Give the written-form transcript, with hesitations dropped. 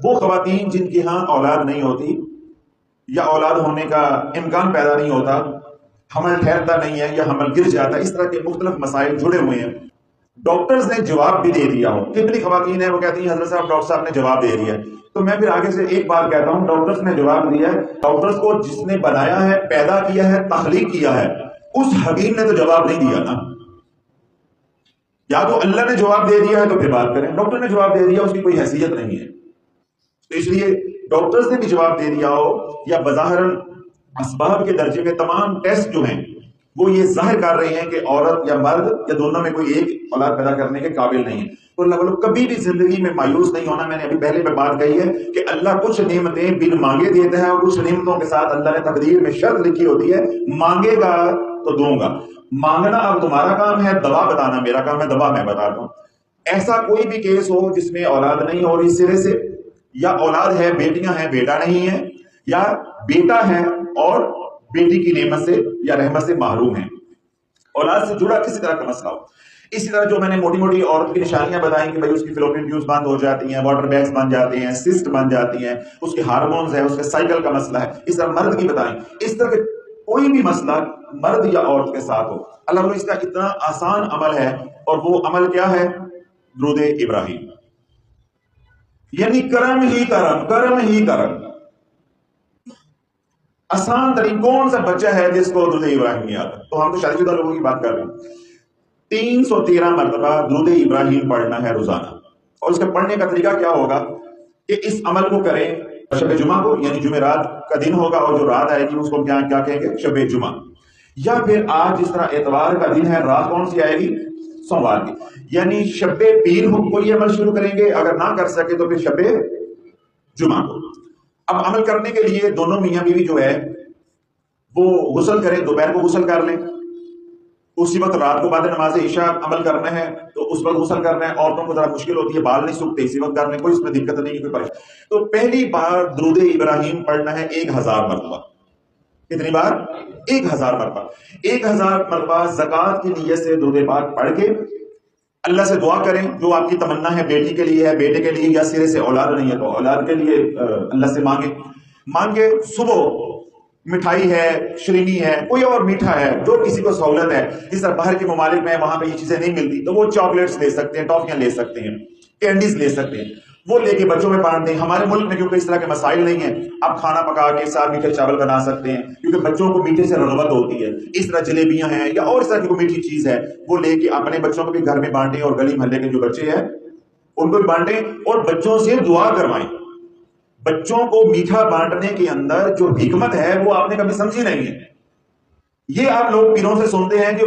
وہ خواتین جن کے ہاں اولاد نہیں ہوتی یا اولاد ہونے کا امکان پیدا نہیں ہوتا، حمل ٹھہرتا نہیں ہے یا حمل گر جاتا ہے، اس طرح کے مختلف مسائل جڑے ہوئے ہیں، ڈاکٹرز نے جواب بھی دے دیا ہو. کتنی خواتین ہیں وہ کہتی ہیں حضرت صاحب ڈاکٹر صاحب نے جواب دے دیا ہے. تو میں پھر آگے سے ایک بات کہتا ہوں، ڈاکٹرز نے جواب دیا ہے. ڈاکٹرز کو جس نے بنایا ہے، پیدا کیا ہے، تخلیق کیا ہے، اس حکیم نے تو جواب نہیں دیا نا. یا تو اللہ نے جواب دے دیا ہے تو پھر بات کریں، ڈاکٹر نے جواب دے دیا، اس کی کوئی حیثیت نہیں ہے. تو اس لیے ڈاکٹرز نے بھی جواب دے دیا ہو یا بظاہر اسباب کے درجے میں تمام ٹیسٹ جو ہیں وہ یہ ظاہر کر رہے ہیں کہ عورت یا مرد یا دونوں میں کوئی ایک اولاد پیدا کرنے کے قابل نہیں ہے، تو اللہ والوں کبھی بھی زندگی میں مایوس نہیں ہونا. میں نے ابھی پہلے میں بات کہی ہے کہ اللہ کچھ نعمتیں بن مانگے دیتا ہے اور کچھ نعمتوں کے ساتھ اللہ نے تقدیر میں شرط لکھی ہوتی ہے، مانگے گا تو دوں گا. مانگنا اب تمہارا کام ہے، دوا بتانا میرا کام ہے، دوا میں بتاتا ہوں. ایسا کوئی بھی کیس ہو جس میں اولاد نہیں ہو رہی سرے سے، یا اولاد ہے بیٹیاں ہیں بیٹا نہیں ہے، یا بیٹا ہے اور بیٹی کی نعمت سے یا رحمت سے محروم ہے، اولاد سے جڑا کسی طرح کا مسئلہ ہو. اسی طرح جو میں نے موٹی موٹی عورت کی نشانیاں بتائیں کہ بھئی اس کی فلوپین ٹیوبز بند ہو جاتی ہیں، واٹر بیگز بن جاتے ہیں، سسٹ بن جاتی ہیں، اس کے ہارمونز ہے، اس کے سائیکل کا مسئلہ ہے. اس طرح مرد کی بتائیں. اس طرح کے کوئی بھی مسئلہ مرد یا عورت کے ساتھ ہو، اللہ تعالیٰ اس کا اتنا آسان عمل ہے، اور وہ عمل کیا ہے؟ درود ابراہیم. یعنی کرم ہی کرم، کرم ہی کرم. آسان ترین کون سا بچہ ہے جس کو درود ابراہیم نہیں آتا؟ تو ہم تو شادی شدہ لوگوں کی بات کر رہے ہیں. 313 مرتبہ درود ابراہیم پڑھنا ہے روزانہ. اور اس کے پڑھنے کا طریقہ کیا ہوگا کہ اس عمل کو کریں شب جمعہ کو، یعنی جمعرات کا دن ہوگا اور جو رات آئے گی اس کو کیا کہیں گے؟ شب جمعہ. یا پھر آج جس طرح اتوار کا دن ہے، رات کون سی آئے گی؟ سوموار کی. یعنی شب پیر کو یہ عمل شروع کریں گے، اگر نہ کر سکے تو پھر شب جمعہ کو. اب عمل کرنے کے لیے دونوں میاں بیوی جو ہے وہ غسل کریں، دوپہر کو غسل کر لیں، اسی وقت رات کو بعد نماز عشاء عمل کرنا ہے تو اس وقت غسل کرنا ہے. عورتوں کو ذرا مشکل ہوتی ہے، بال نہیں سوکھتے، اسی وقت کرنے، کوئی اس میں دقت نہیں، کوئی پریشانی. تو پہلی بار درود ابراہیم پڑھنا ہے 1000 مرتبہ. کتنی بار؟ 1000 مرتبہ. 1000 مرتبہ زکوٰۃ کی نیت سے درود پاک پڑھ کے اللہ سے دعا کریں. جو آپ کی تمنا ہے، بیٹی کے لیے ہے، بیٹے کے لیے، یا سرے سے اولاد نہیں ہے تو اولاد کے لیے اللہ سے مانگے. صبح مٹھائی ہے، شرینی ہے، کوئی اور میٹھا ہے، جو کسی کو سہولت ہے. جس طرح باہر کے ممالک میں وہاں پہ یہ چیزیں نہیں ملتی تو وہ چاکلیٹس لے سکتے ہیں، ٹافیاں لے سکتے ہیں، کینڈیز لے سکتے ہیں، وہ لے کے بچوں میں بانٹ دیں. ہمارے ملک میں کیونکہ اس طرح کے مسائل نہیں ہیں، آپ کھانا پکا کے ساتھ میٹھے چاول بنا سکتے ہیں، کیونکہ بچوں کو میٹھے سے رغبت ہوتی ہے. اس طرح جلیبیاں ہیں یا اور اس طرح کی کوئی میٹھی چیز ہے، وہ لے کے اپنے بچوں کو بھی گھر میں بانٹیں، اور گلی محلے کے جو بچے ہیں ان کو بھی بانٹیں، اور بچوں سے دعا کروائیں. بچوں کو میٹھا بانٹنے کے اندر جو حکمت ہے وہ آپ نے کبھی سمجھی نہیں ہے. یہ آپ لوگ پیروں سے سنتے ہیں کہ